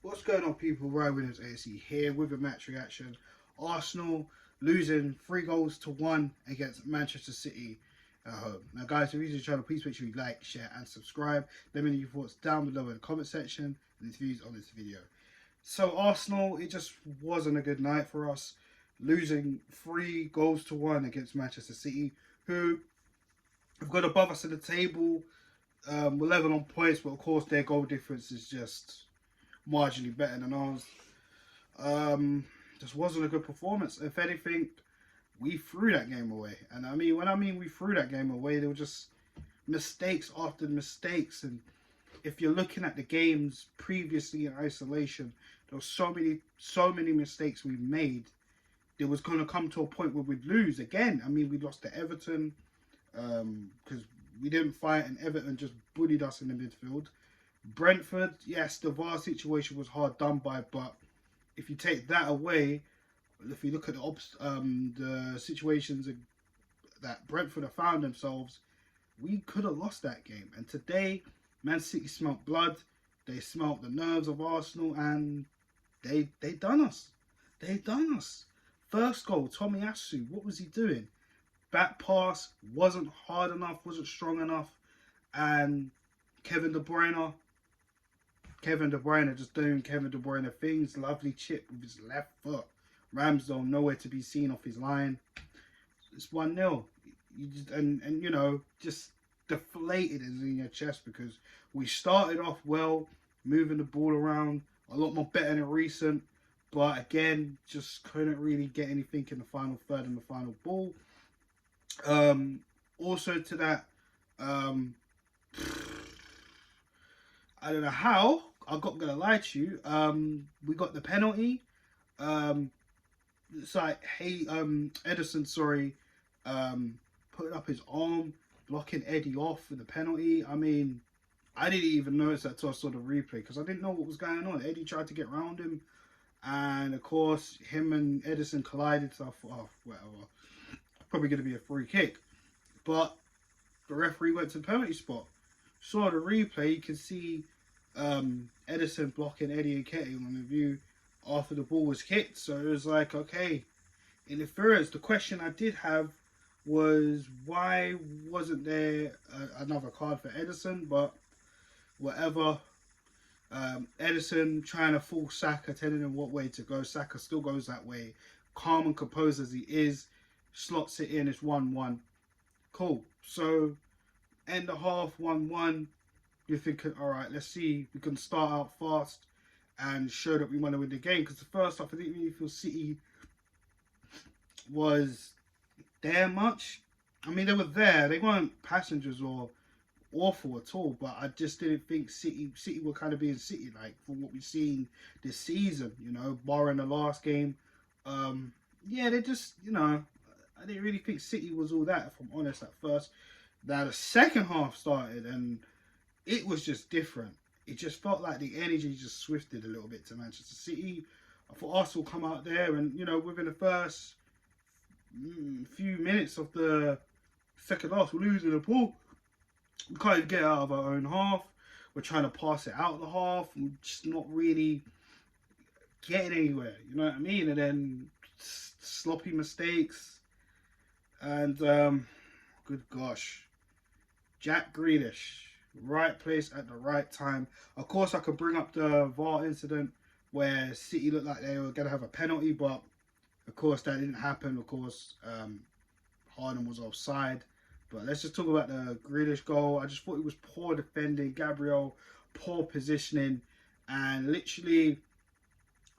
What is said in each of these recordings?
What's going on, people? Ryan Williams AC here with a match reaction. Arsenal losing 3-1 against Manchester City at home. Now, guys, if you're new to the channel, please make sure you like, share, and subscribe. Let me know your thoughts down below in the comment section and your views on this video. So, Arsenal, it just wasn't a good night for us, losing 3-1 against Manchester City, who have got above us in the table. We're level on points, but of course their goal difference is just marginally better than ours. Just wasn't a good performance. If anything, we threw that game away. And when I mean we threw that game away, there were just mistakes after mistakes. And if you're looking at the games previously in isolation, there were so many mistakes we made. There was going to come to a point where we'd lose again. We lost to Everton because we didn't fight, and Everton just bullied us in the midfield. Brentford, yes, the VAR situation was hard done by, but if you take that away, if you look at the situations that Brentford have found themselves, we could have lost that game. And today, Man City smelt blood, they smelt the nerves of Arsenal, and they done us. They done us. First goal, Tomiyasu, what was he doing? Back pass wasn't hard enough, wasn't strong enough, and Kevin De Bruyne just doing Kevin De Bruyne things. Lovely chip with his left foot. Ramsdale nowhere to be seen off his line. It's 1-0. Just deflated is in your chest because we started off well, moving the ball around a lot more better than recent, but again, just couldn't really get anything in the final third and the final ball. Also to that, I don't know how. I'm not gonna lie to you. We got the penalty. It's like, hey, Edison, sorry, putting up his arm, blocking Eddie off for the penalty. I didn't even notice that till I saw the replay because I didn't know what was going on. Eddie tried to get around him, and of course, him and Edison collided. So I thought, oh, whatever, probably gonna be a free kick, but the referee went to the penalty spot. Saw the replay, you can see Edison blocking Eddie and Ketty on the view after the ball was kicked. So it was like, okay, interference. The question I did have was, why wasn't there another card for Edison? But whatever. Edison trying to fool Saka, telling him what way to go. Saka still goes that way, calm and composed as he is, slots it in. It's 1-1. Cool. So end the half 1-1. You're thinking, all right, let's see, we can start out fast and show that we want to win the game. Because the first half, I didn't really feel City was there much. They were there. They weren't passengers or awful at all. But I just didn't think City were kind of being City like from what we've seen this season. Barring the last game. Yeah, they just, I didn't really think City was all that, if I'm honest, at first. Now the second half started and it was just different. It just felt like the energy just swifted a little bit to Manchester City. I thought Arsenal come out there and, within the first few minutes of the second half, we're losing the ball. We can't even get out of our own half. We're trying to pass it out of the half. We're just not really getting anywhere, you know what I mean? And then sloppy mistakes. And, good gosh, Jack Grealish. Right place at the right time. Of course, I could bring up the VAR incident where City looked like they were going to have a penalty, but of course that didn't happen. Of course, Harden was offside. But let's just talk about the Grealish goal. I just thought it was poor defending. Gabriel, poor positioning, and literally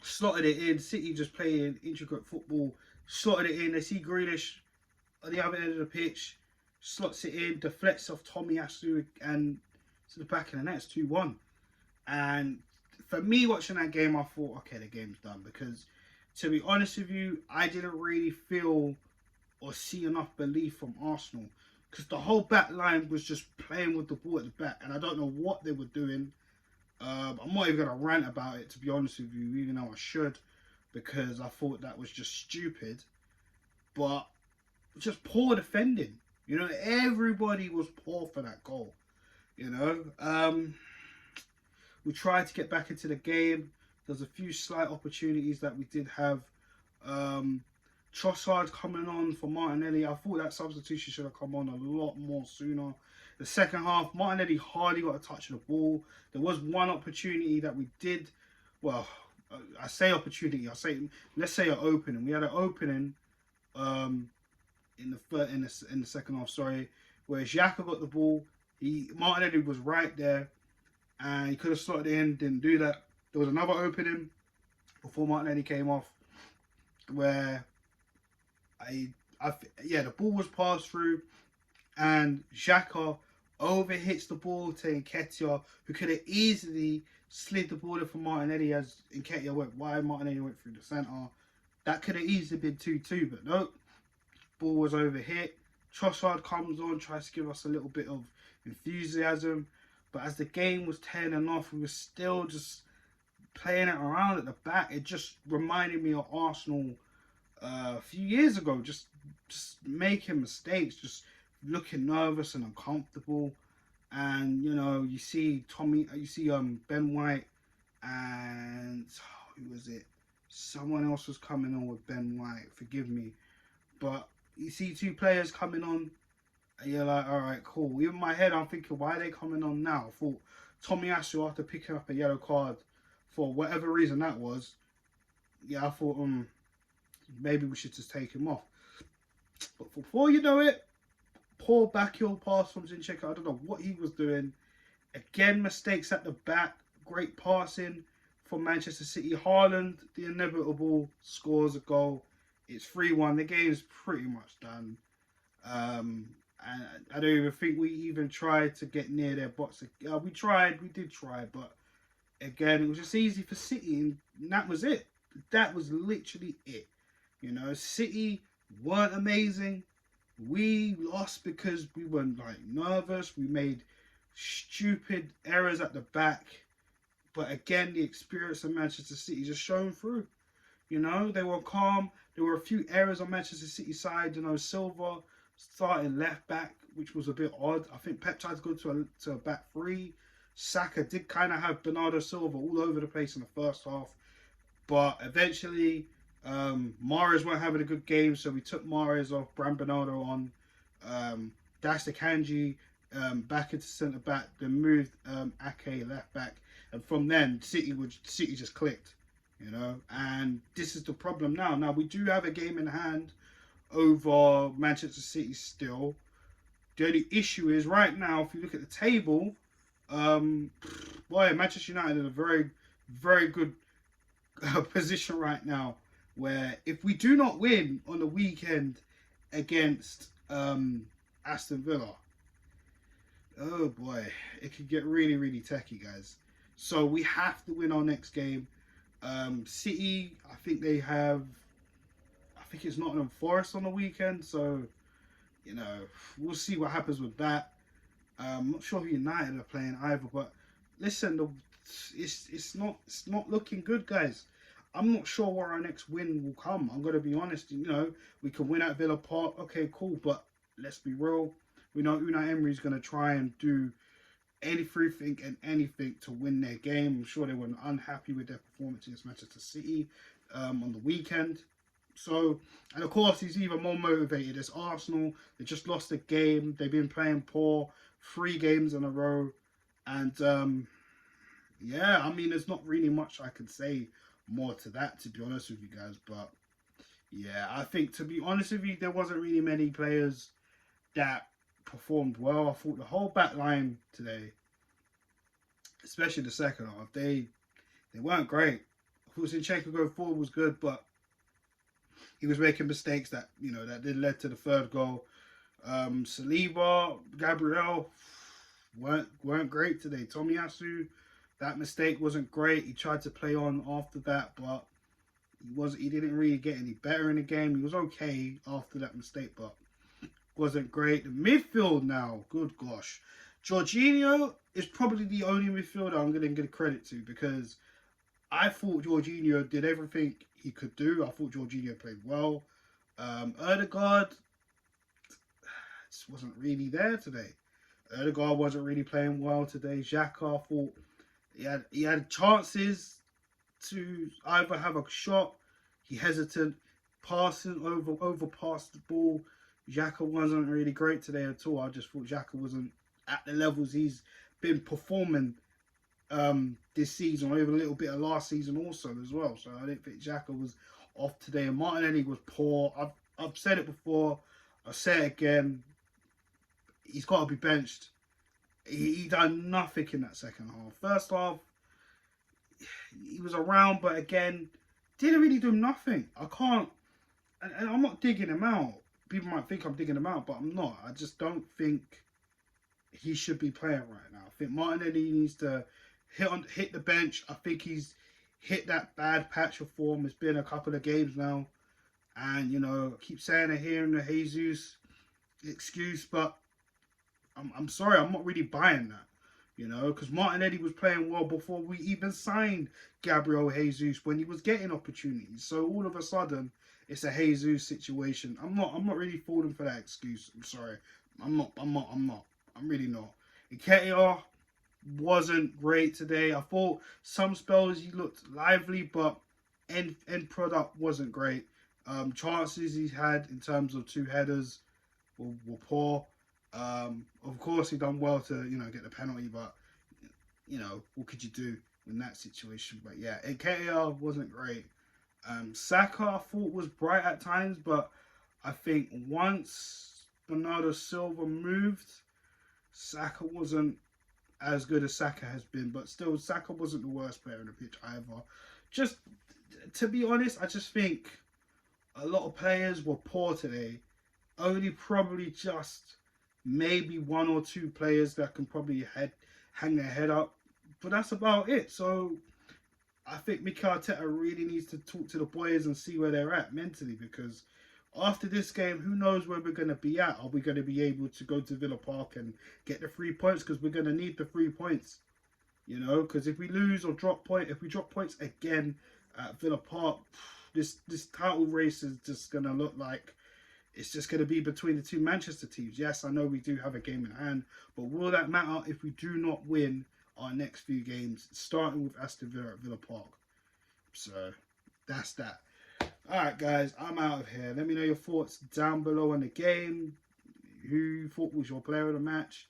slotted it in. City just playing intricate football, slotted it in. They see Grealish on the other end of the pitch, slots it in, deflects off Tomiyasu and to the back of the net. It's 2-1. And for me watching that game, I thought, okay, the game's done. Because to be honest with you, I didn't really feel or see enough belief from Arsenal. Because the whole back line was just playing with the ball at the back. And I don't know what they were doing. I'm not even going to rant about it, to be honest with you, even though I should. Because I thought that was just stupid. But just poor defending. Everybody was poor for that goal. We tried to get back into the game. There's a few slight opportunities that we did have. Trossard coming on for Martinelli. I thought that substitution should have come on a lot more sooner. The second half, Martinelli hardly got a touch of the ball. There was one opportunity that we did. Well, I say opportunity. Let's say an opening. We had an opening in the second half. Sorry, where Xhaka got the ball. Martinelli was right there, and he could have slotted it in. Didn't do that. There was another opening before Martinelli came off, where the ball was passed through, and Xhaka overhits the ball to Nketiah, who could have easily slid the ball in for Martinelli as Nketiah went wide. Martinelli went through the centre. That could have easily been 2-2, but nope. Ball was overhit. Trossard comes on, tries to give us a little bit of enthusiasm, but as the game was turning off, we were still just playing it around at the back. It just reminded me of Arsenal a few years ago, just making mistakes, just looking nervous and uncomfortable. And you see Ben White, and who was it? Someone else was coming on with Ben White. Forgive me, but you see two players coming on, and you're like, all right, cool. In my head, I'm thinking, why are they coming on now? I thought Tomiyasu, after picking up a yellow card for whatever reason that was, I thought maybe we should just take him off. But before you know it, poor backheel pass from Zinchenko. I don't know what he was doing. Again, mistakes at the back. Great passing from Manchester City. Haaland, the inevitable, scores a goal. It's 3-1. The game's pretty much done. And I don't even think we even tried to get near their box. We did try, but again, it was just easy for City, and that was it. That was literally it. City weren't amazing. We lost because we were nervous. We made stupid errors at the back. But again, the experience of Manchester City just shone through. They were calm. There were a few errors on Manchester City's side. Silva starting left back, which was a bit odd. I think Pep tried to go to a back three. Saka did kind of have Bernardo Silva all over the place in the first half. But eventually, Mahrez weren't having a good game, so we took Mahrez off, Bram Bernardo on, dashed Akanji back into centre back, then moved Ake left back, and from then City just clicked, and this is the problem now. Now we do have a game in hand over Manchester City still. The only issue is right now, if you look at the table, Manchester United in a very, very good position right now, where if we do not win on the weekend against Aston Villa, oh boy, it could get really, really techie, guys. So we have to win our next game. City, I think it's Nottingham Forest on the weekend, so we'll see what happens with that. I'm not sure who United are playing either, but listen, it's not looking good, guys. I'm not sure where our next win will come. I'm going to be honest. We can win at Villa Park. Okay, cool. But let's be real. We know Unai Emery is going to try and do everything and anything to win their game. I'm sure they were unhappy with their performance against Manchester City on the weekend. So, and of course, he's even more motivated. It's Arsenal. They just lost a game. They've been playing poor 3 games in a row. And, there's not really much I can say more to that, to be honest with you guys. But I think, to be honest with you, there wasn't really many players that performed well. I thought the whole back line today, especially the second half, they weren't great. I thought Zinchenko going forward was good, but he was making mistakes that that led to the third goal. Saliba, Gabriel weren't great today. Tomiyasu, that mistake wasn't great. He tried to play on after that, but he didn't really get any better in the game. He was okay after that mistake, but wasn't great. The midfield now, good gosh. Jorginho is probably the only midfielder I'm going to give credit to, because I thought Jorginho did everything he could do. I thought Jorginho played well. Ødegaard just wasn't really there today. Ødegaard wasn't really playing well today. Xhaka, I thought he had chances to either have a shot. He hesitant, passing overpassed the ball. Xhaka wasn't really great today at all. I just thought Xhaka wasn't at the levels he's been performing this season, or even a little bit of last season also as well. So I didn't think Xhaka was off today. And Martinelli was poor. I've said it before. I'll say it again. He's got to be benched. He done nothing in that second half. First half, he was around, but again, didn't really do nothing. I can't, and I'm not digging him out. People might think I'm digging him out, but I'm not. I just don't think he should be playing right now. I think Martinelli needs to hit the bench. I think he's hit that bad patch of form. It's been a couple of games now, and you know, I keep saying it here in the Jesus excuse, but I'm sorry, I'm not really buying that. You know, because Martinelli was playing well before we even signed Gabriel Jesus, when he was getting opportunities. So all of a sudden, it's a Jesus situation. I'm not really falling for that excuse. I'm sorry. I'm really not. Nketiah wasn't great today. I thought some spells he looked lively, but end product wasn't great. Chances he had in terms of 2 headers were poor. Of course, he done well to, you know, get the penalty, but you know, what could you do in that situation? But yeah, Nketiah wasn't great. Saka, I thought, was bright at times, but I think once Bernardo Silva moved, Saka wasn't as good as Saka has been. But still, Saka wasn't the worst player on the pitch either. Just to be honest, I just think a lot of players were poor today. Only probably just maybe 1 or 2 players that can probably hang their head up, but that's about it. So I think Mikel Arteta really needs to talk to the boys and see where they're at mentally, because after this game, who knows where we're going to be at? Are we going to be able to go to Villa Park and get the 3 points? Because we're going to need the 3 points, you know, because if we lose or if we drop points again at Villa Park, this title race is just going to look like it's just going to be between the 2 Manchester teams. Yes, I know we do have a game in hand, but will that matter if we do not win our next few games, starting with Aston Villa at Villa Park? So that's that. Alright guys, I'm out of here. Let me know your thoughts down below on the game. Who you thought was your player of the match?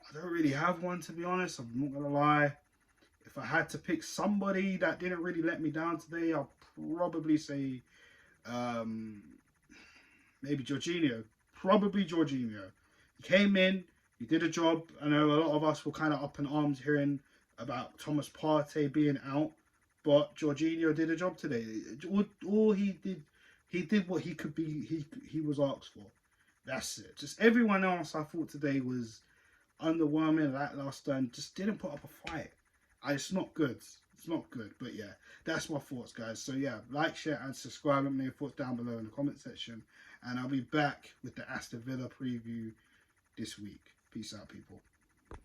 I don't really have one, to be honest. I'm not going to lie. If I had to pick somebody that didn't really let me down today, I'll probably say maybe Jorginho. Probably Jorginho. He came in, he did a job. I know a lot of us were kind of up in arms hearing about Thomas Partey being out, but Jorginho did a job today. All he did what he could be. He was asked for. That's it. Just everyone else I thought today was underwhelming, lackluster, and just didn't put up a fight. It's not good. It's not good. But yeah, that's my thoughts, guys. So yeah, like, share, and subscribe. Let me know your thoughts down below in the comment section. And I'll be back with the Aston Villa preview this week. Peace out, people.